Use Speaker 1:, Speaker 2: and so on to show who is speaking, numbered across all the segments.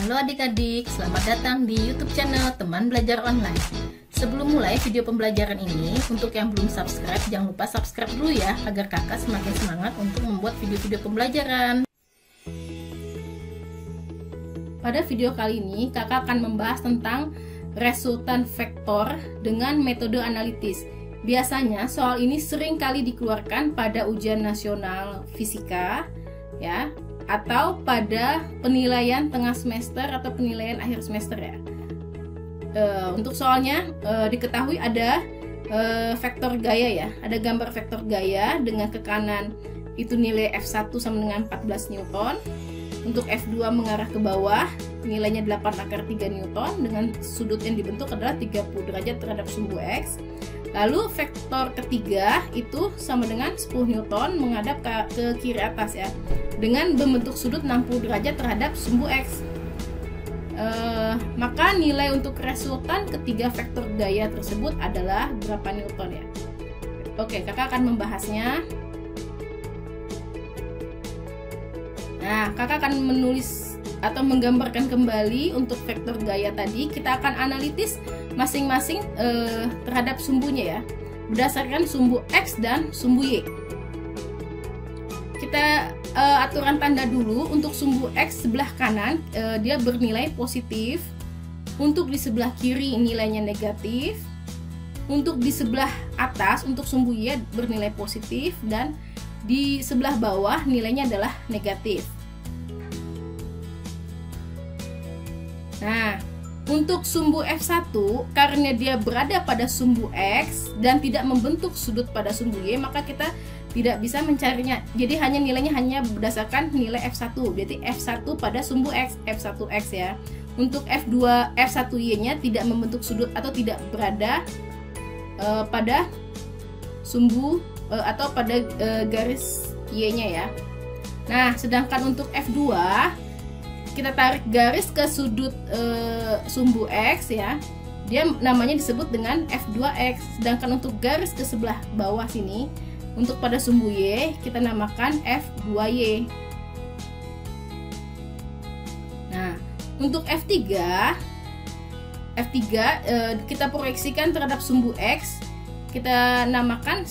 Speaker 1: Halo adik-adik, selamat datang di YouTube channel Teman Belajar Online. Sebelum mulai video pembelajaran ini, untuk yang belum subscribe, jangan lupa subscribe dulu ya, agar kakak semakin semangat untuk membuat video-video pembelajaran. Pada video kali ini, kakak akan membahas tentang resultan vektor dengan metode analitis. Biasanya soal ini sering kali dikeluarkan pada ujian nasional fisika, ya, atau pada penilaian tengah semester atau penilaian akhir semester ya. Untuk soalnya diketahui ada vektor gaya ya, ada gambar vektor gaya dengan ke kanan itu nilai F1 sama dengan 14 Newton. Untuk F2 mengarah ke bawah nilainya 8/3 Newton dengan sudut yang dibentuk adalah 30 derajat terhadap sumbu X. Lalu vektor ketiga itu sama dengan 10 Newton menghadap ke kiri atas ya, dengan membentuk sudut 60 derajat terhadap sumbu X. Maka nilai untuk resultan ketiga vektor gaya tersebut adalah berapa Newton ya? Oke, kakak akan membahasnya. Nah, kakak akan menulis atau menggambarkan kembali untuk vektor gaya tadi. Kita akan analitis masing-masing terhadap sumbunya ya, berdasarkan sumbu X dan sumbu Y. Kita aturan tanda dulu. Untuk sumbu X sebelah kanan dia bernilai positif, untuk di sebelah kiri nilainya negatif, untuk di sebelah atas untuk sumbu Y bernilai positif, dan di sebelah bawah nilainya adalah negatif. Nah, untuk sumbu F1 karena dia berada pada sumbu X dan tidak membentuk sudut pada sumbu Y, maka kita tidak bisa mencarinya. Jadi nilainya hanya berdasarkan nilai F1. Jadi F1 pada sumbu X, F1X ya. Untuk F2, F1Y-nya tidak membentuk sudut atau tidak berada pada sumbu atau pada garis Y-nya ya. Nah, sedangkan untuk F2 kita tarik garis ke sudut sumbu X ya, dia namanya disebut dengan F2X. Sedangkan untuk garis ke sebelah bawah sini, untuk pada sumbu Y kita namakan F2Y. Nah, untuk F3 kita proyeksikan terhadap sumbu X, kita namakan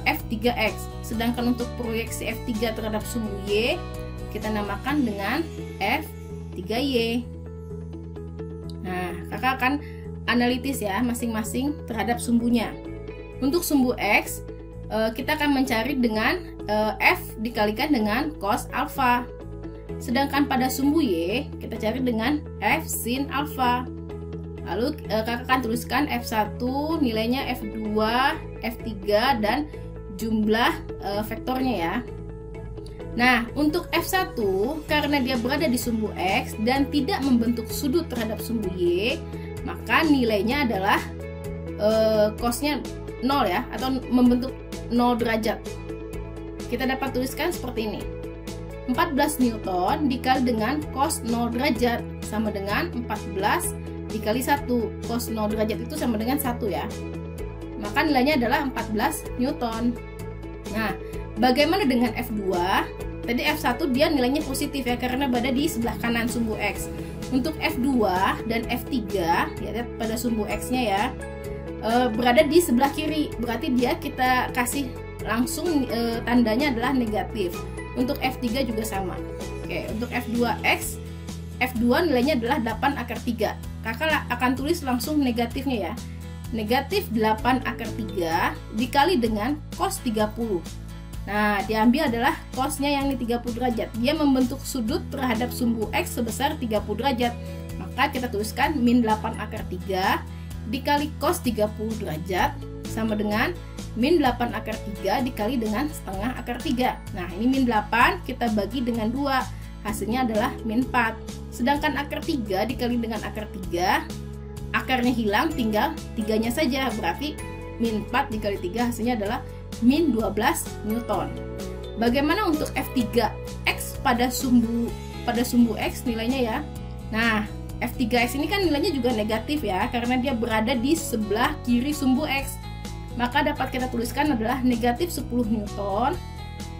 Speaker 1: F3X. Sedangkan untuk proyeksi F3 terhadap sumbu Y kita namakan dengan F3Y. Nah, kakak akan analitis ya masing-masing terhadap sumbunya. Untuk sumbu X kita akan mencari dengan F dikalikan dengan cos alfa. Sedangkan pada sumbu Y kita cari dengan F sin alfa. Lalu kakak akan tuliskan F1 nilainya F2, F3 dan jumlah vektornya ya. Nah, untuk F1 karena dia berada di sumbu X dan tidak membentuk sudut terhadap sumbu Y, maka nilainya adalah cosnya 0 ya, atau membentuk 0 derajat. Kita dapat tuliskan seperti ini. 14 Newton dikali dengan cos 0 derajat sama dengan 14 dikali 1. Cos 0 derajat itu sama dengan 1 ya. Maka nilainya adalah 14 Newton. Nah, bagaimana dengan F2? Tadi F1 dia nilainya positif ya, karena berada di sebelah kanan sumbu X. Untuk F2 dan F3 ya, lihat pada sumbu X-nya ya, berada di sebelah kiri. Berarti dia kita kasih langsung tandanya adalah negatif. Untuk F3 juga sama. Oke, untuk F2X, F2 nilainya adalah 8/3. Kakak akan tulis langsung negatifnya ya. Negatif 8/3 dikali dengan cos 30. Nah, diambil adalah cosnya yang di 30 derajat. Dia membentuk sudut terhadap sumbu X sebesar 30 derajat. Maka kita tuliskan min 8/3 dikali cos 30 derajat sama dengan min 8/3 dikali dengan setengah akar 3. Nah, ini min 8 kita bagi dengan 2. Hasilnya adalah min 4. Sedangkan akar 3 dikali dengan akar 3, akarnya hilang, tinggal 3-nya saja. Berarti min 4 dikali 3 hasilnya adalah min 12 Newton. Bagaimana untuk F3X pada sumbu X nilainya ya? Nah, F3X ini kan nilainya juga negatif ya, karena dia berada di sebelah kiri sumbu X. Maka dapat kita tuliskan adalah negatif 10 Newton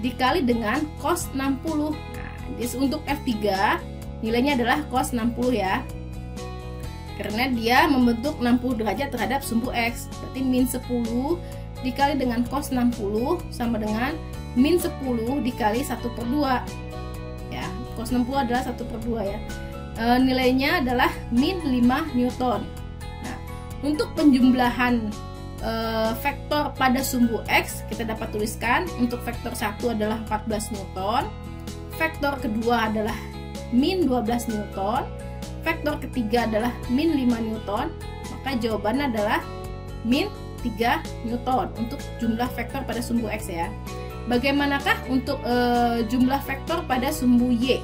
Speaker 1: dikali dengan cos 60. Nah, untuk F3 nilainya adalah cos 60 ya. Karena dia membentuk 60 derajat terhadap sumbu X. Berarti min 10 dikali dengan cos 60 sama dengan min 10 dikali 1/2. Ya, cos 60 adalah 1/2 ya. Nilainya adalah min 5 Newton. Nah, untuk penjumlahan vektor pada sumbu X kita dapat tuliskan untuk vektor 1 adalah 14 Newton, vektor kedua adalah min 12 Newton, vektor ketiga adalah min 5 Newton, maka jawabannya adalah min 3 Newton untuk jumlah vektor pada sumbu X ya. Bagaimanakah untuk jumlah vektor pada sumbu Y?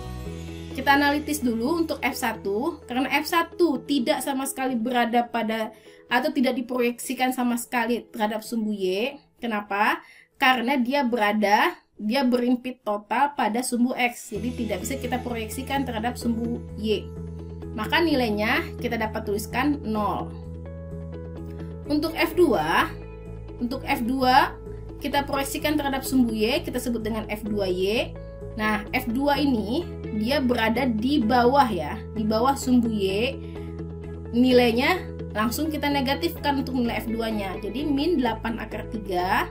Speaker 1: Kita analitis dulu untuk F1, karena F1 tidak sama sekali berada pada atau tidak diproyeksikan sama sekali terhadap sumbu Y. Kenapa? Karena dia berimpit total pada sumbu X, jadi tidak bisa kita proyeksikan terhadap sumbu Y. Maka nilainya kita dapat tuliskan 0. Untuk F2 kita proyeksikan terhadap sumbu Y, kita sebut dengan F2Y. Nah, F2 ini dia berada di bawah ya, di bawah sumbu Y. Nilainya langsung kita negatifkan untuk nilai F2-nya. Jadi min 8/3.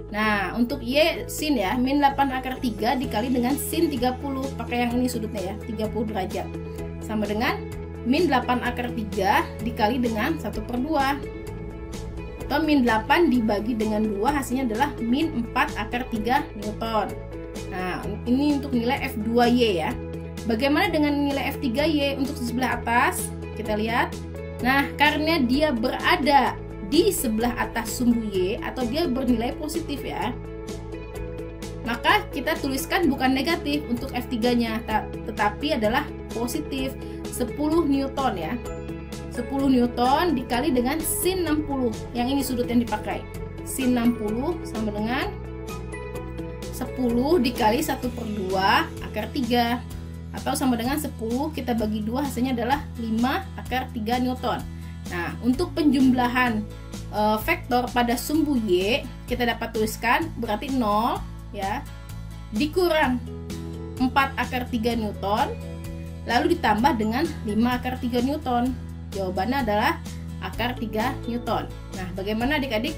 Speaker 1: Nah, untuk Y sin ya, min 8/3 dikali dengan sin 30, pakai yang ini sudutnya ya, 30 derajat. Sama dengan min 8/3 dikali dengan 1/2. Atau min 8 dibagi dengan 2 hasilnya adalah min 4/3 Newton. Nah, ini untuk nilai F2Y ya. Bagaimana dengan nilai F3Y untuk sebelah atas? Kita lihat. Nah, karena dia berada di sebelah atas sumbu Y atau dia bernilai positif ya, maka kita tuliskan bukan negatif untuk F3-nya, tetapi adalah positif 10 Newton ya. 10 Newton dikali dengan sin 60, yang ini sudut yang dipakai. Sin 60 sama dengan 10 dikali 1/2/3, atau sama dengan 10 kita bagi 2 hasilnya adalah 5/3 Newton. Nah, untuk penjumlahan vektor pada sumbu Y kita dapat tuliskan berarti 0 ya, dikurang 4/3 Newton, lalu ditambah dengan 5/3 Newton. Jawabannya adalah akar 3 Newton. Nah, bagaimana adik-adik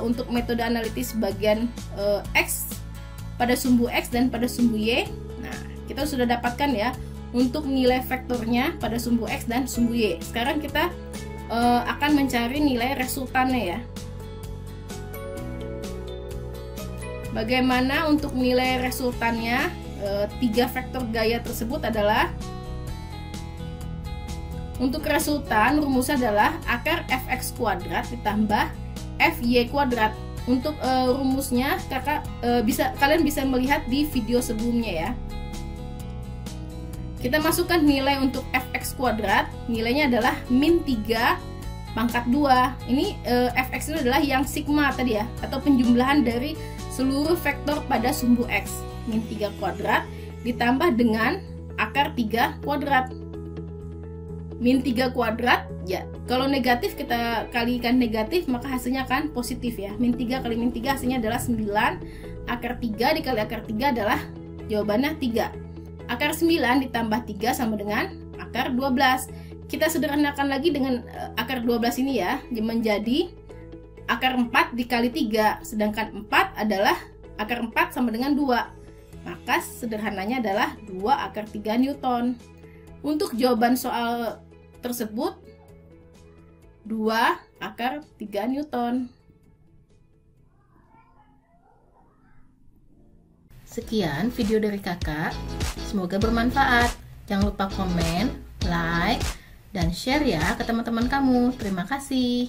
Speaker 1: untuk metode analitis bagian X pada sumbu X dan pada sumbu Y? Nah, kita sudah dapatkan ya untuk nilai vektornya pada sumbu X dan sumbu Y. Sekarang kita akan mencari nilai resultannya ya. Bagaimana untuk nilai resultannya? 3 vektor gaya tersebut adalah, untuk resultan rumusnya adalah akar fx kuadrat ditambah fy kuadrat. Untuk rumusnya kalian bisa melihat di video sebelumnya ya. Kita masukkan nilai untuk fx kuadrat, nilainya adalah min 3 pangkat 2. Ini fx ini adalah yang sigma tadi ya, atau penjumlahan dari seluruh vektor pada sumbu X. Min 3 kuadrat ditambah dengan akar 3 kuadrat. Min 3 kuadrat ya, kalau negatif kita kalikan negatif maka hasilnya akan positif ya. Min 3 kali min 3 hasilnya adalah 9. Akar 3 dikali akar 3 adalah jawabannya 3. Akar 9 ditambah 3 sama dengan akar 12. Kita sederhanakan lagi dengan akar 12 ini ya, menjadi akar 4 dikali 3. Sedangkan 4 adalah akar 4 sama dengan 2. Maka sederhananya adalah 2/3 Newton. Untuk jawaban soal tersebut 2/3 Newton.
Speaker 2: Sekian video dari kakak, semoga bermanfaat. Jangan lupa komen, like, dan share ya ke teman-teman kamu. Terima kasih.